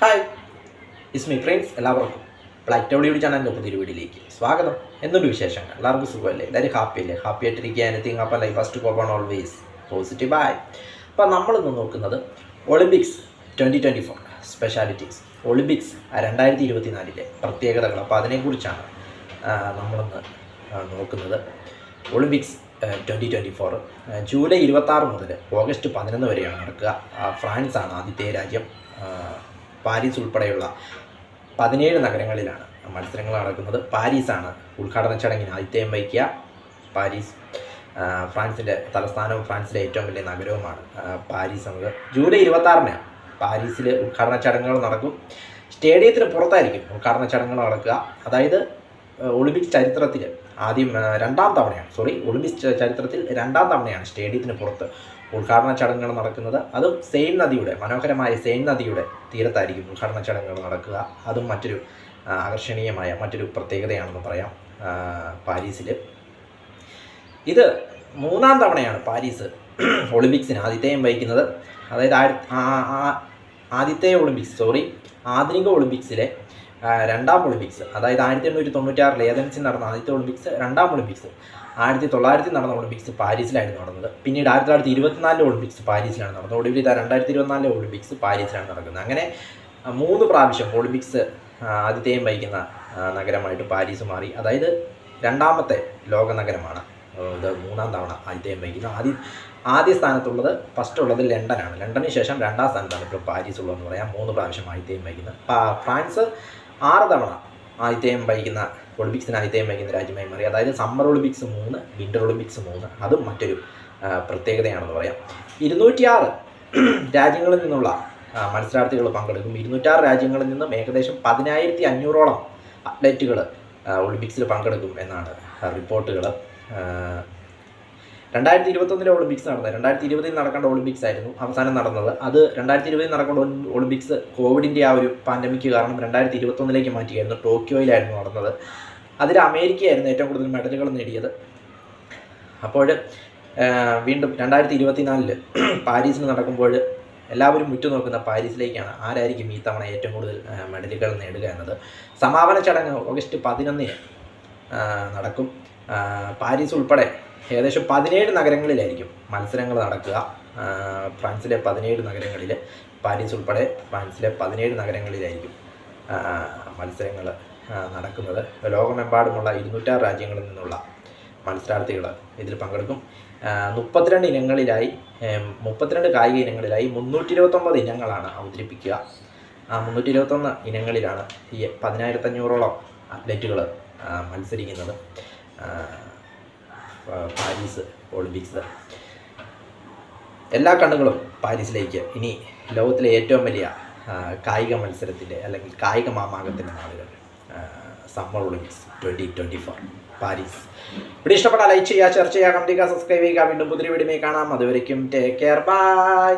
Hi, is me friends. എല്ലാവർക്കും black ടൗഡിയോട് ചാനലിൻ്റെ പുതിയൊരു വീഡിയോയിലേക്ക് സ്വാഗതം. എന്തൊരു വിശേഷങ്ങൾ? എല്ലാവർക്കും സുഖമല്ലേ? എല്ലാവരും ഹാപ്പിയല്ലേ? ഹാപ്പി ആയിട്ടിരിക്കുക. എനിത്തിങ് അപ്പം life first cope on always positive ആയി. അപ്പോൾ നമ്മളിന്ന് നോക്കുന്നത് ഒളിമ്പിക്സ് 2024 സ്പെഷ്യാലിറ്റീസ്, ഒളിമ്പിക്സ് 2024 പ്രത്യേകതകൾ. അപ്പോൾ അതിനെക്കുറിച്ചാണ് നമ്മളിന്ന് നോക്കുന്നത്. ഒളിമ്പിക്സ് 2024 ജൂലൈ 26 മുതൽ ഓഗസ്റ്റ് 11 വരെയാണ് നടക്കുക. ഫ്രാൻസാണ് ആദ്യത്തെ രാജ്യം. പാരീസ് ഉൾപ്പെടെയുള്ള 17 നഗരങ്ങളിലാണ് മത്സരങ്ങൾ നടക്കുന്നത്. പാരീസാണ് ഉദ്ഘാടന ചടങ്ങിന് ആതിഥ്യം വഹിക്കുക. പാരീസ് ഫ്രാൻസിൻ്റെ തലസ്ഥാനവും ഫ്രാൻസിലെ ഏറ്റവും വലിയ നഗരവുമാണ് പാരീസ് എന്നത്. ജൂലൈ 26 പാരീസിൽ ഉദ്ഘാടന ചടങ്ങുകൾ നടക്കും. സ്റ്റേഡിയത്തിന് പുറത്തായിരിക്കും ഉദ്ഘാടന ചടങ്ങുകൾ നടക്കുക. അതായത് ഒളിമ്പിക്സ് ചരിത്രത്തിൽ ഒളിമ്പിക്സ് ചരിത്രത്തിൽ രണ്ടാം തവണയാണ് സ്റ്റേഡിയത്തിന് പുറത്ത് ഉദ്ഘാടന ചടങ്ങുകൾ നടക്കുന്നത്. അതും സെയിൻ നദിയുടെ മനോഹരമായ സെയിൻ നദിയുടെ തീരത്തായിരിക്കും ഉദ്ഘാടന ചടങ്ങുകൾ നടക്കുക. അതും മറ്റൊരു ആകർഷണീയമായ മറ്റൊരു പ്രത്യേകതയാണെന്ന് പറയാം. പാരീസിൽ ഇത് 3-ാം തവണയാണ് പാരീസ് ഒളിമ്പിക്സിന് ആതിഥേയം വഹിക്കുന്നത്. അതായത് ആധുനിക ഒളിമ്പിക്സിലെ രണ്ടാം ഒളിമ്പിക്സ്, അതായത് 1896 ഏതൻസിൽ നടന്ന ആദ്യത്തെ ഒളിമ്പിക്സ്, രണ്ടാം ഒളിമ്പിക്സ് 1900 നടന്ന ഒളിമ്പിക്സ് പാരീസിലായിരുന്നു നടന്നത്. പിന്നീട് 1924 ഒളിമ്പിക്സ് പാരീസിലാണ് നടന്നത്. ഒടുവിൽ 2024 ഒളിമ്പിക്സ് പാരീസിലാണ് നടക്കുന്നത്. അങ്ങനെ 3 പ്രാവശ്യം ഒളിമ്പിക്സ് ആതിഥേയം വഹിക്കുന്ന നഗരമായിട്ട് പാരീസ് മാറി. അതായത് രണ്ടാമത്തെ ലോക നഗരമാണ് ഇത് 3-ാം തവണ ആതിഥേയം വഹിക്കുന്നത്. ആദ്യ സ്ഥാനത്തുള്ളത് ഫസ്റ്റുള്ളത് ലണ്ടനാണ്. ലണ്ടന് ശേഷം 2-ാം സ്ഥാനത്താണ് ഇപ്പോൾ പാരീസ് ഉള്ളതെന്ന് പറയാം. 3 പ്രാവശ്യം ആതിഥേയം വഹിക്കുന്നത്. ഫ്രാൻസ് 6 തവണ ഒളിമ്പിക്സിന് ആതിഥേയം വഹിക്കുന്ന രാജ്യമായി മാറി. അതായത് സമ്മർ ഒളിമ്പിക്സ് 3, വിൻ്റർ ഒളിമ്പിക്സ് 3. അതും മറ്റൊരു പ്രത്യേകതയാണെന്ന് പറയാം. 206 രാജ്യങ്ങളിൽ നിന്നുള്ള മത്സരാർത്ഥികൾ പങ്കെടുക്കും. 206 രാജ്യങ്ങളിൽ നിന്നും ഏകദേശം 10,500ഓളം അത്ലറ്റുകൾ ഒളിമ്പിക്സിൽ പങ്കെടുക്കും എന്നാണ് റിപ്പോർട്ടുകൾ. 2021 ഒളിമ്പിക്സ് നടന്നത് 2020 നടക്കേണ്ട ഒളിമ്പിക്സ് ആയിരുന്നു അവസാനം നടന്നത്. അത് 2020 നടക്കേണ്ട ഒളിമ്പിക്സ് കോവിഡിൻ്റെ ആ ഒരു പാൻഡമിക് കാരണം 2021 മാറ്റിയായിരുന്നു. ടോക്കിയോയിലായിരുന്നു നടന്നത്. അതിൽ അമേരിക്കയായിരുന്നു ഏറ്റവും കൂടുതൽ മെഡലുകൾ നേടിയത്. അപ്പോൾ വീണ്ടും 2024 പാരീസിൽ നടക്കുമ്പോൾ എല്ലാവരും ഉറ്റുനോക്കുന്ന പാരീസിലേക്കാണ്. ആരായിരിക്കും ഈ തവണ ഏറ്റവും കൂടുതൽ മെഡലുകൾ നേടുക എന്നത്. സമാപന ചടങ്ങ് ഓഗസ്റ്റ് 11 നടക്കും. പാരീസ് ഉൾപ്പെടെ ഏകദേശം 17 നഗരങ്ങളിലായിരിക്കും മത്സരങ്ങൾ നടക്കുക. ഫ്രാൻസിലെ 17 നഗരങ്ങളിൽ, പാരീസ് ഉൾപ്പെടെ ഫ്രാൻസിലെ 17 നഗരങ്ങളിലായിരിക്കും മത്സരങ്ങൾ നടക്കുന്നത്. ലോകമെമ്പാടുമുള്ള 206 രാജ്യങ്ങളിൽ നിന്നുള്ള മത്സരാർത്ഥികൾ ഇതിൽ പങ്കെടുക്കും. 32 കായിക ഇനങ്ങളിലായി 329 ഇനങ്ങളാണ് അവതരിപ്പിക്കുക. 321 ഇനങ്ങളിലാണ് ഈ 10,500ഓളം അത്ലറ്റുകൾ മത്സരിക്കുന്നത്. പാരീസ് ഒളിമ്പിക്സ്, എല്ലാ കണ്ണുകളും പാരീസിലേക്ക്. ഇനി ലോകത്തിലെ ഏറ്റവും വലിയ കായിക മത്സരത്തിൻ്റെ അല്ലെങ്കിൽ കായിക മാമാങ്കത്തിൻ്റെ നാളുകൾ സമ്മർ ഒളിമ്പിക്സ് 2024 പാരീസ്. ഇവിടെ ഇഷ്ടപ്പെട്ടാൽ ലൈക്ക് ചെയ്യുക, ഷെയർ ചെയ്യുക, കമന്റ് ചെയ്യുക, സബ്സ്ക്രൈബ് ചെയ്യുക. വീണ്ടും പുതിയ വീഡിയോയിൽ കാണാം. അതുവരയ്ക്കും ടേക്ക് കെയർ, ബൈ.